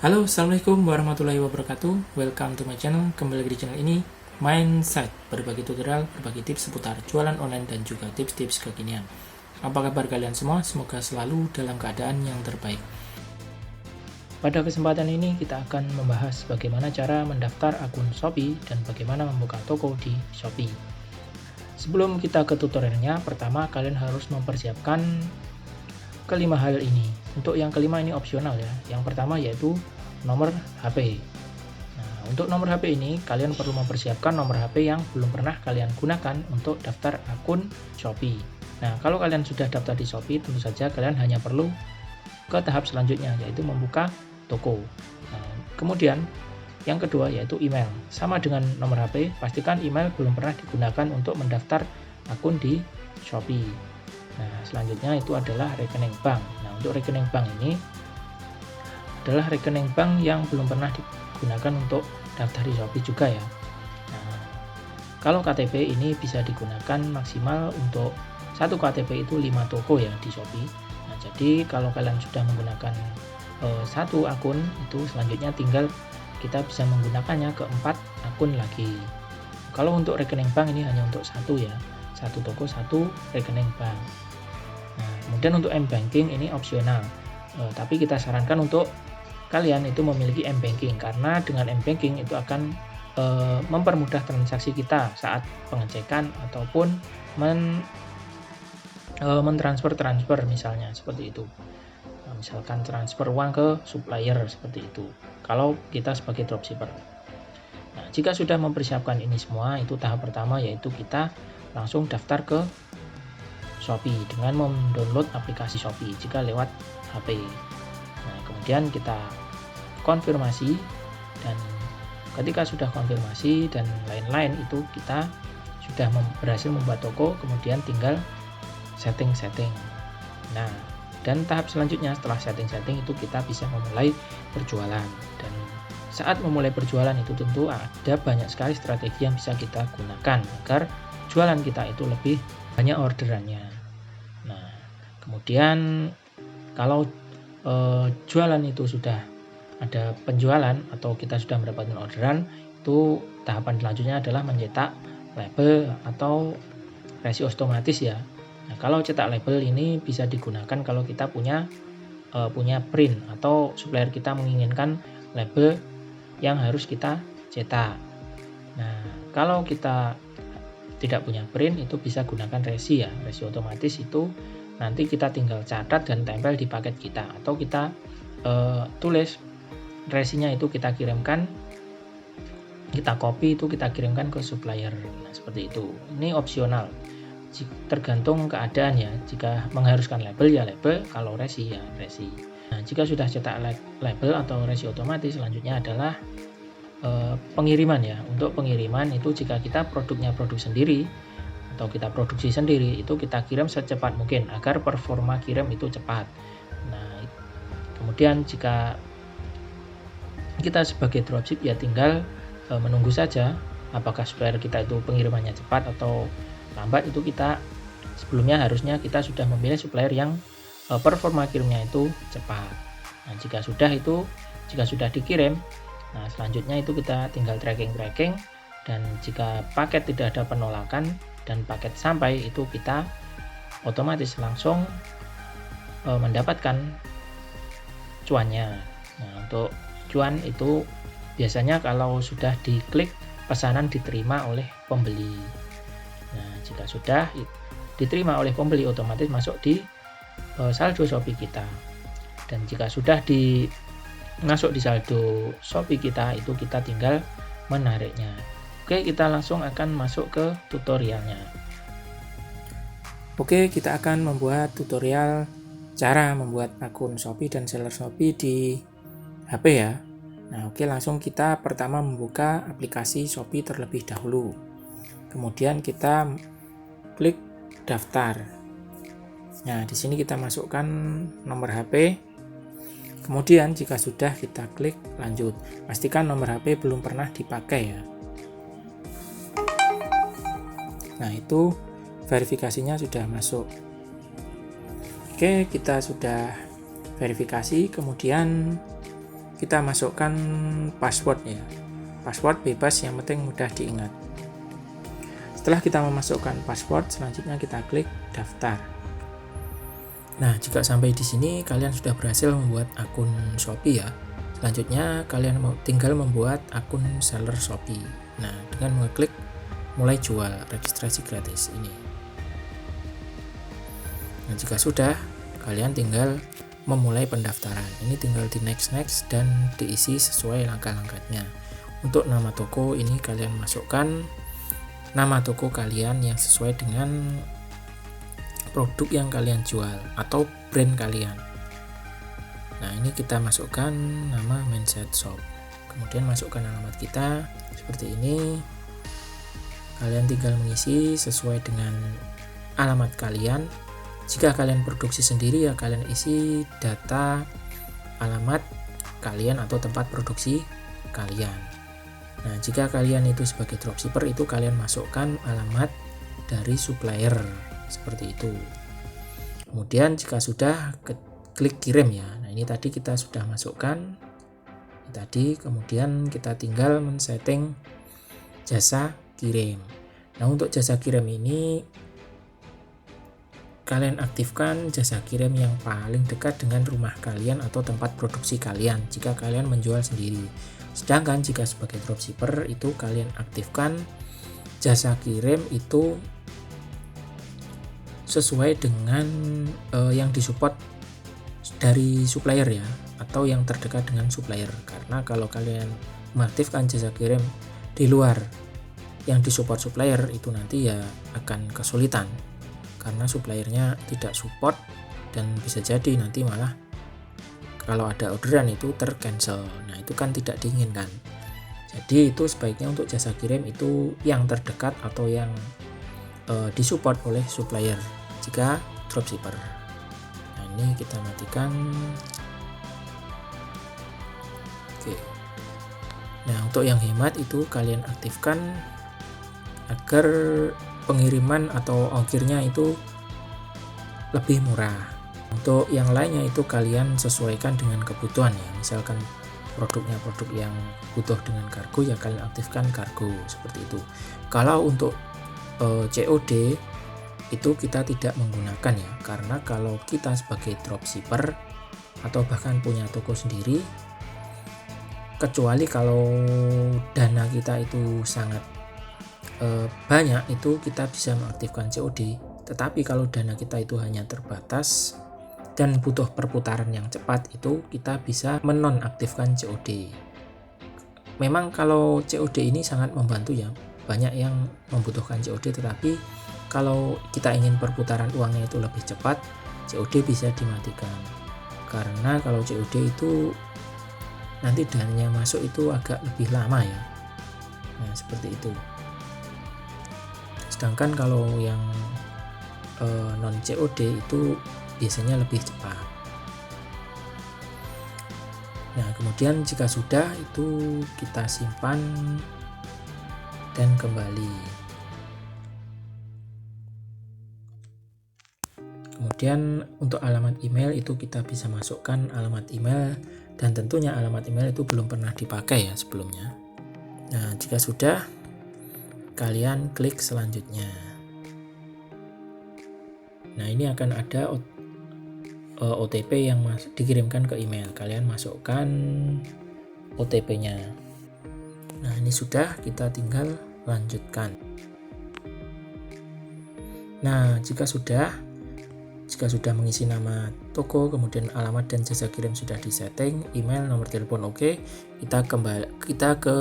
Halo, assalamualaikum warahmatullahi wabarakatuh. Welcome to my channel. Kembali lagi di channel ini, Mindset, berbagi tutorial, berbagi tips seputar jualan online dan juga tips-tips kekinian. Apa kabar kalian semua? Semoga selalu dalam keadaan yang terbaik. Pada kesempatan ini kita akan membahas bagaimana cara mendaftar akun Shopee dan bagaimana membuka toko di Shopee. Sebelum kita ke tutorialnya, pertama kalian harus mempersiapkan kelima hal ini. Untuk yang kelima ini opsional ya. Yang pertama yaitu nomor HP. Nah, untuk nomor HP ini kalian perlu mempersiapkan nomor HP yang belum pernah kalian gunakan untuk daftar akun Shopee. Nah, kalau kalian sudah daftar di Shopee, tentu saja kalian hanya perlu ke tahap selanjutnya, yaitu membuka toko. Nah, kemudian yang kedua yaitu email. Sama dengan nomor HP, pastikan email belum pernah digunakan untuk mendaftar akun di Shopee. Nah, selanjutnya itu adalah rekening bank. Nah, untuk rekening bank ini adalah rekening bank yang belum pernah digunakan untuk daftar di Shopee juga ya. Nah, kalau KTP ini bisa digunakan maksimal untuk satu KTP itu 5 toko ya di Shopee. Nah, jadi kalau kalian sudah menggunakan satu akun, itu selanjutnya tinggal kita bisa menggunakannya ke 4 akun lagi. Kalau untuk rekening bank ini hanya untuk satu ya, satu toko satu rekening bank. Nah, kemudian untuk M-Banking ini opsional, tapi kita sarankan untuk kalian itu memiliki M-Banking, karena dengan M-Banking itu akan mempermudah transaksi kita saat pengecekan ataupun mentransfer misalnya seperti itu. Nah, misalkan transfer uang ke supplier seperti itu, kalau kita sebagai dropshipper. Nah, jika sudah mempersiapkan ini semua, itu tahap pertama yaitu kita langsung daftar ke Shopee dengan mendownload aplikasi Shopee jika lewat HP. Nah, kemudian kita konfirmasi, dan ketika sudah konfirmasi dan lain-lain itu kita sudah berhasil membuat toko, kemudian tinggal setting. Nah, dan tahap selanjutnya setelah setting itu kita bisa memulai berjualan. Dan saat memulai berjualan itu tentu ada banyak sekali strategi yang bisa kita gunakan agar jualan kita itu lebih banyak orderannya. Nah, kemudian kalau jualan itu sudah ada penjualan atau kita sudah mendapatkan orderan, itu tahapan selanjutnya adalah mencetak label atau resi otomatis ya. Nah, kalau cetak label ini bisa digunakan kalau kita punya print atau supplier kita menginginkan label yang harus kita cetak. Nah, kalau kita tidak punya print, itu bisa gunakan resi ya. Resi otomatis itu nanti kita tinggal catat dan tempel di paket kita, atau kita tulis resinya itu kita kirimkan, kita copy itu kita kirimkan ke supplier. Nah, seperti itu. Ini opsional, tergantung keadaan ya. Jika mengharuskan label ya label, kalau resi ya resi. Nah, jika sudah cetak label atau resi otomatis, selanjutnya adalah pengiriman ya. Untuk pengiriman itu jika kita produk sendiri atau kita produksi sendiri, itu kita kirim secepat mungkin agar performa kirim itu cepat. Nah, kemudian jika kita sebagai dropship ya tinggal menunggu saja apakah supplier kita itu pengirimannya cepat atau lambat. Itu kita sebelumnya harusnya kita sudah memilih supplier yang performa kirimnya itu cepat. Nah, jika sudah dikirim, nah selanjutnya itu kita tinggal tracking, dan jika paket tidak ada penolakan dan paket sampai, itu kita otomatis langsung mendapatkan cuannya. Nah, untuk cuan itu biasanya kalau sudah diklik pesanan diterima oleh pembeli. Nah, jika sudah diterima oleh pembeli, otomatis masuk di saldo Shopee kita. Dan jika sudah masuk di saldo Shopee kita, itu kita tinggal menariknya. Oke, kita langsung akan masuk ke tutorialnya. Oke, kita akan membuat tutorial cara membuat akun Shopee dan seller Shopee di HP ya. Nah, oke, langsung kita pertama membuka aplikasi Shopee terlebih dahulu. Kemudian kita klik daftar. Nah, di sini kita masukkan nomor HP. Kemudian jika sudah, kita klik lanjut. Pastikan nomor HP belum pernah dipakai ya. Nah, itu verifikasinya sudah masuk. Oke, kita sudah verifikasi. Kemudian kita masukkan password ya. Password bebas, yang penting mudah diingat. Setelah kita memasukkan password, selanjutnya kita klik daftar. Nah, jika sampai di sini kalian sudah berhasil membuat akun Shopee ya. Selanjutnya kalian tinggal membuat akun seller Shopee. Nah, dengan mengklik mulai jual registrasi gratis ini. Nah, jika sudah, kalian tinggal memulai pendaftaran. Ini tinggal di next dan diisi sesuai langkah-langkahnya. Untuk nama toko ini kalian masukkan nama toko kalian yang sesuai dengan produk yang kalian jual atau brand kalian. Nah, ini kita masukkan nama Mindset Shop. Kemudian masukkan alamat kita seperti ini. Kalian tinggal mengisi sesuai dengan alamat kalian. Jika kalian produksi sendiri ya kalian isi data alamat kalian atau tempat produksi kalian. Nah, jika kalian itu sebagai dropshipper itu kalian masukkan alamat dari supplier seperti itu. Kemudian jika sudah klik kirim ya. Nah, ini tadi kita sudah masukkan. Ini tadi, kemudian kita tinggal men-setting jasa kirim. Nah, untuk jasa kirim ini kalian aktifkan jasa kirim yang paling dekat dengan rumah kalian atau tempat produksi kalian jika kalian menjual sendiri. Sedangkan jika sebagai dropshipper itu kalian aktifkan jasa kirim itu sesuai dengan yang disupport dari supplier ya, atau yang terdekat dengan supplier. Karena kalau kalian mengaktifkan jasa kirim di luar yang disupport supplier itu nanti ya akan kesulitan karena suppliernya tidak support dan bisa jadi nanti malah kalau ada orderan itu tercancel. Nah, itu kan tidak diinginkan. Jadi itu sebaiknya untuk jasa kirim itu yang terdekat atau yang disupport oleh supplier jika dropshipper. Nah, ini kita matikan. Oke. Nah, untuk yang hemat itu kalian aktifkan agar pengiriman atau ongkirnya itu lebih murah. Untuk yang lainnya itu kalian sesuaikan dengan kebutuhan ya. Misalkan produknya produk yang butuh dengan kargo ya kalian aktifkan kargo seperti itu. Kalau untuk COD itu kita tidak menggunakan ya, karena kalau kita sebagai dropshipper atau bahkan punya toko sendiri, kecuali kalau dana kita itu sangat banyak, itu kita bisa mengaktifkan COD. Tetapi kalau dana kita itu hanya terbatas dan butuh perputaran yang cepat, itu kita bisa menonaktifkan COD. Memang kalau COD ini sangat membantu ya, banyak yang membutuhkan COD, tetapi kalau kita ingin perputaran uangnya itu lebih cepat, COD bisa dimatikan. Karena kalau COD itu nanti dananya masuk itu agak lebih lama ya. Nah, seperti itu. Sedangkan kalau yang non COD itu biasanya lebih cepat. Nah, kemudian jika sudah itu kita simpan dan kembali. Kemudian untuk alamat email itu kita bisa masukkan alamat email, dan tentunya alamat email itu belum pernah dipakai ya sebelumnya. Nah, jika sudah kalian klik selanjutnya. Nah, ini akan ada OTP yang dikirimkan ke email. Kalian masukkan OTP-nya. Nah, ini sudah, kita tinggal lanjutkan. Nah, jika sudah mengisi nama toko, kemudian alamat dan jasa kirim sudah disetting, email, nomor telepon oke, kita ke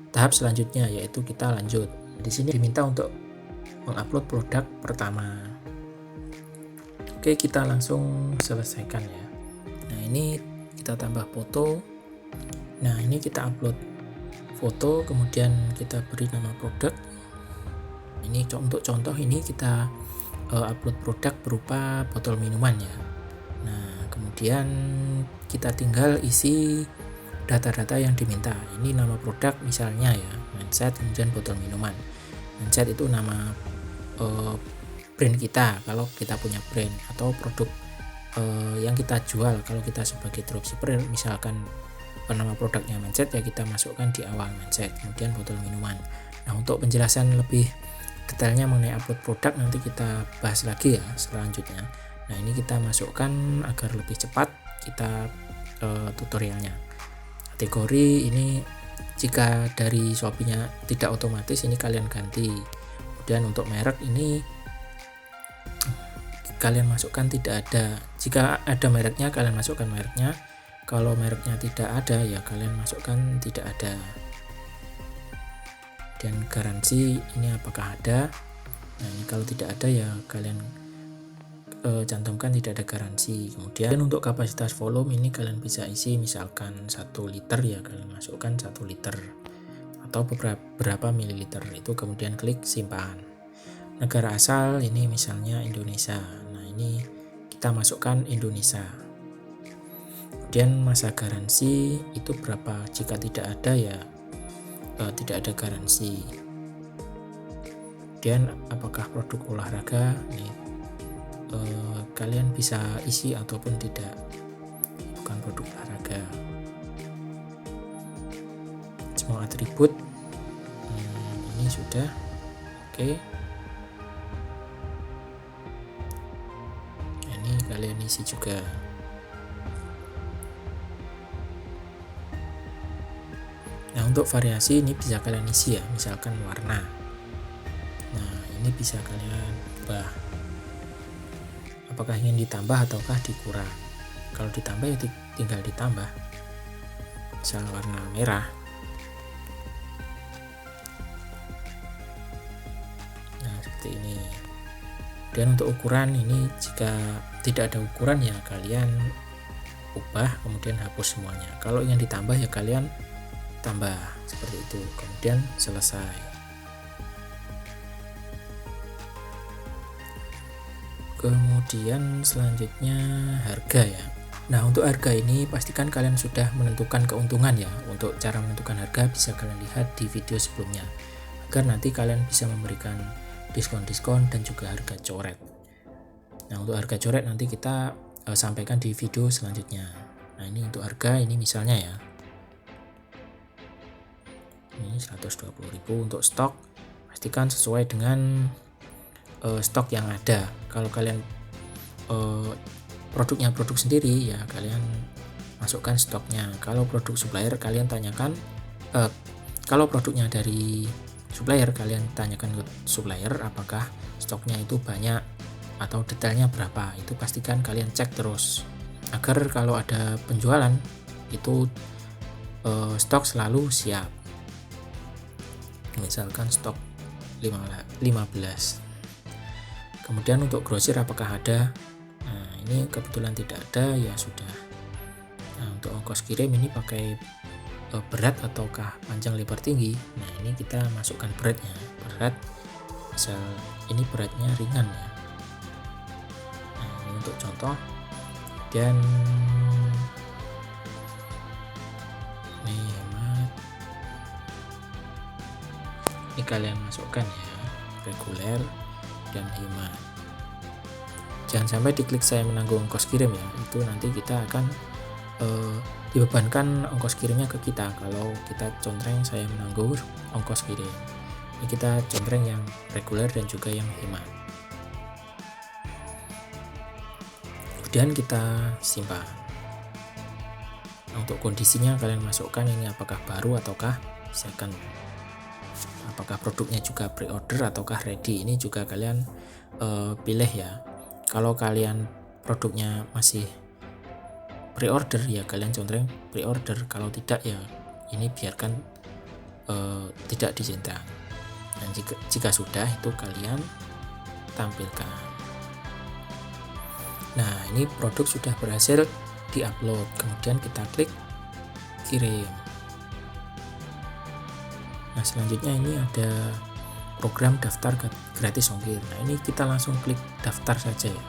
tahap selanjutnya, yaitu kita lanjut. Di sini diminta untuk mengupload produk pertama. Oke, kita langsung selesaikan ya. Nah, ini kita tambah foto. Nah, ini kita upload foto, kemudian kita beri nama produk. Ini untuk contoh, ini kita upload produk berupa botol minuman ya. Nah, kemudian kita tinggal isi data-data yang diminta. Ini nama produk misalnya ya, Mindset, kemudian botol minuman. Mindset itu nama brand kita kalau kita punya brand, atau produk yang kita jual kalau kita sebagai dropshipper, misalkan nama produknya mindset ya kita masukkan di awal mindset, kemudian botol minuman. Nah untuk penjelasan lebih detailnya mengenai upload produk nanti kita bahas lagi ya selanjutnya. Nah ini kita masukkan agar lebih cepat kita tutorialnya. Kategori ini jika dari Shopee-nya tidak otomatis ini kalian ganti. Kemudian untuk merek ini kalian masukkan tidak ada. Jika ada mereknya kalian masukkan mereknya. Kalau mereknya tidak ada ya kalian masukkan tidak ada. Dan garansi ini apakah ada? Nah ini kalau tidak ada ya kalian cantumkan tidak ada garansi. Kemudian untuk kapasitas volume ini kalian bisa isi misalkan 1 liter ya kalian masukkan 1 liter atau berapa mililiter itu, kemudian klik simpan. Negara asal ini misalnya Indonesia. Nah ini kita masukkan Indonesia. Kemudian masa garansi itu berapa? Jika tidak ada ya tidak ada garansi. Kemudian apakah produk olahraga? Nih kalian bisa isi ataupun tidak, bukan produk olahraga. Semua atribut ini sudah oke. Ini kalian isi juga. Nah untuk variasi ini bisa kalian isi ya, misalkan warna. Nah ini bisa kalian ubah apakah ingin ditambah ataukah dikurang. Kalau ditambah ya tinggal ditambah, misal warna merah. Nah seperti ini. Dan untuk ukuran ini jika tidak ada ukuran ya kalian ubah kemudian hapus semuanya. Kalau ingin ditambah ya kalian tambah seperti itu, kemudian selesai. Kemudian selanjutnya harga ya. Nah untuk harga ini pastikan kalian sudah menentukan keuntungan ya. Untuk cara menentukan harga bisa kalian lihat di video sebelumnya, agar nanti kalian bisa memberikan diskon-diskon dan juga harga coret. Nah untuk harga coret nanti kita sampaikan di video selanjutnya. Nah ini untuk harga ini misalnya ya, ini 120.000 untuk stok. Pastikan sesuai dengan stok yang ada. Kalau kalian produknya produk sendiri ya kalian masukkan stoknya. Kalau produk supplier kalian tanyakan, kalau produknya dari supplier kalian tanyakan ke supplier apakah stoknya itu banyak atau detailnya berapa. Itu pastikan kalian cek terus agar kalau ada penjualan itu stok selalu siap. Misalkan stok 15. Kemudian untuk grosir apakah ada? Nah ini kebetulan tidak ada ya sudah. Nah untuk ongkos kirim ini pakai berat ataukah panjang lebar tinggi. Nah ini kita masukkan beratnya. Berat misal ini beratnya ringan ya. Nah ini untuk contoh. Dan ini hemat, ini kalian masukkan ya, reguler dan hemat. Jangan sampai diklik saya menanggung ongkos kirim ya, itu nanti kita akan dibebankan ongkos kirimnya ke kita. Kalau kita contreng saya menanggung ongkos kirim, ini kita contreng yang reguler dan juga yang hemat. Kemudian kita simpan. Nah, untuk kondisinya kalian masukkan ini apakah baru ataukah second, apakah produknya juga pre-order ataukah ready. Ini juga kalian pilih ya. Kalau kalian produknya masih pre-order ya kalian contreng pre-order. Kalau tidak ya ini biarkan tidak dicentrang. Dan jika sudah itu kalian tampilkan. Nah ini produk sudah berhasil diupload. Kemudian kita klik kirim. Nah selanjutnya ini ada program daftar gratis ongkir. Nah ini kita langsung klik daftar saja ya,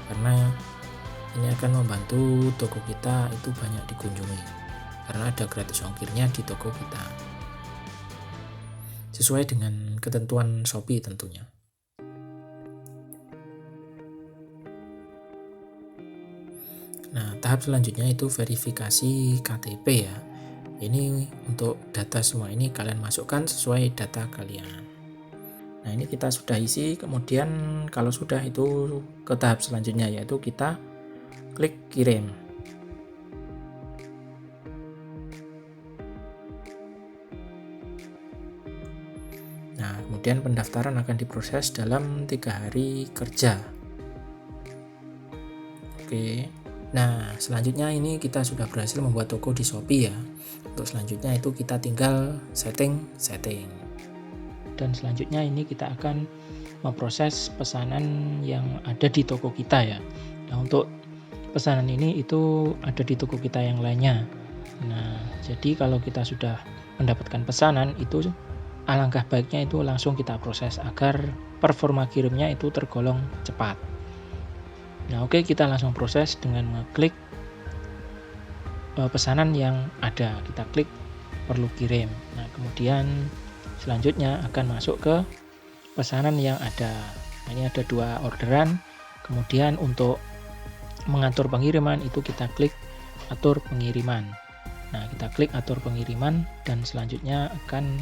karena ini akan membantu toko kita itu banyak dikunjungi karena ada gratis ongkirnya di toko kita sesuai dengan ketentuan Shopee tentunya. Nah, tahap selanjutnya itu verifikasi KTP ya. Ini untuk data semua ini kalian masukkan sesuai data kalian. Nah, ini kita sudah isi, kemudian kalau sudah itu ke tahap selanjutnya yaitu kita klik kirim. Nah, kemudian pendaftaran akan diproses dalam 3 hari kerja. Oke. Nah, selanjutnya ini kita sudah berhasil membuat toko di Shopee ya. Untuk selanjutnya itu kita tinggal setting. Dan selanjutnya ini kita akan memproses pesanan yang ada di toko kita ya. Nah, untuk pesanan ini itu ada di toko kita yang lainnya. Nah, jadi kalau kita sudah mendapatkan pesanan itu alangkah baiknya itu langsung kita proses agar performa kirimnya itu tergolong cepat. Nah, oke, kita langsung proses dengan mengklik pesanan yang ada. Kita klik perlu kirim. Nah, kemudian selanjutnya akan masuk ke pesanan yang ada. Nah, ini ada 2 orderan. Kemudian untuk mengatur pengiriman itu kita klik atur pengiriman. Nah, kita klik atur pengiriman dan selanjutnya akan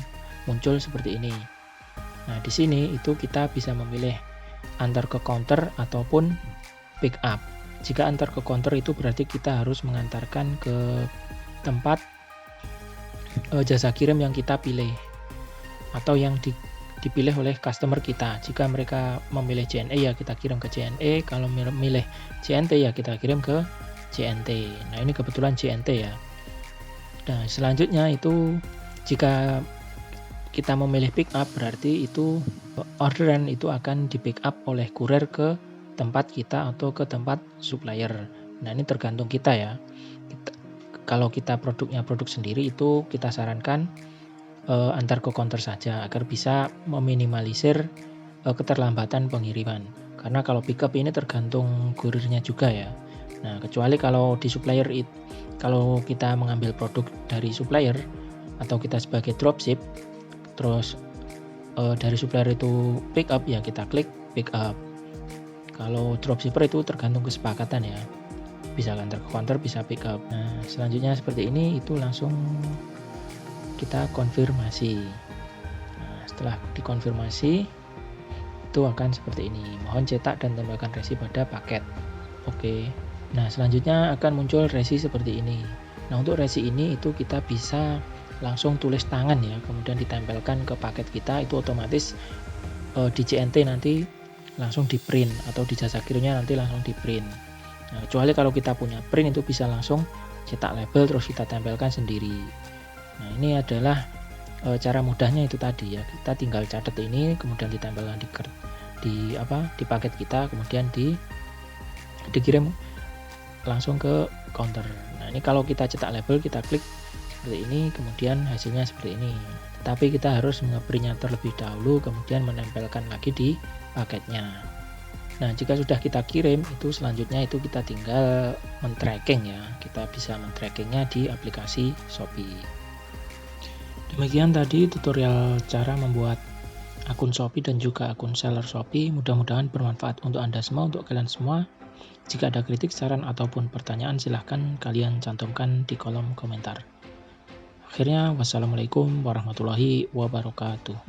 muncul seperti ini. Nah, di sini itu kita bisa memilih antar ke counter ataupun pick up. Jika antar ke counter itu berarti kita harus mengantarkan ke tempat jasa kirim yang kita pilih atau yang dipilih oleh customer kita. Jika mereka memilih JNE ya kita kirim ke JNE, kalau memilih JNT ya kita kirim ke JNT. Nah, ini kebetulan JNT ya. Nah, selanjutnya itu jika kita memilih pick up berarti itu orderan itu akan di pick up oleh kurir ke tempat kita atau ke tempat supplier. Nah, ini tergantung kita ya. Kalau kita produknya produk sendiri itu kita sarankan antar ke counter saja agar bisa meminimalisir keterlambatan pengiriman. Karena kalau pick up ini tergantung kurirnya juga ya. Nah, kecuali kalau di supplier kalau kita mengambil produk dari supplier atau kita sebagai dropship terus dari supplier itu pick up ya kita klik pick up. Kalau dropshipper itu tergantung kesepakatan ya, bisa antar ke counter bisa pick up. Nah, selanjutnya seperti ini itu langsung kita konfirmasi. Nah, setelah dikonfirmasi itu akan seperti ini, mohon cetak dan tambahkan resi pada paket. Oke. Nah, selanjutnya akan muncul resi seperti ini. Nah, untuk resi ini itu kita bisa langsung tulis tangan ya, kemudian ditempelkan ke paket kita, itu otomatis di JNT nanti langsung di print atau di jasa kirimnya nanti langsung di print. Nah, kecuali kalau kita punya print itu bisa langsung cetak label terus kita tempelkan sendiri. Nah, ini adalah cara mudahnya itu tadi ya, kita tinggal catat ini kemudian ditempelkan di paket kita, kemudian dikirim langsung ke counter. Nah, ini kalau kita cetak label kita klik seperti ini, kemudian hasilnya seperti ini. Tapi kita harus nge-printnya terlebih dahulu, kemudian menempelkan lagi di paketnya. Nah, jika sudah kita kirim, itu selanjutnya itu kita tinggal men-tracking ya. Kita bisa men-trackingnya di aplikasi Shopee. Demikian tadi tutorial cara membuat akun Shopee dan juga akun seller Shopee. Mudah-mudahan bermanfaat untuk Anda semua, untuk kalian semua. Jika ada kritik, saran, ataupun pertanyaan, silahkan kalian cantumkan di kolom komentar. Akhirnya, wassalamualaikum warahmatullahi wabarakatuh.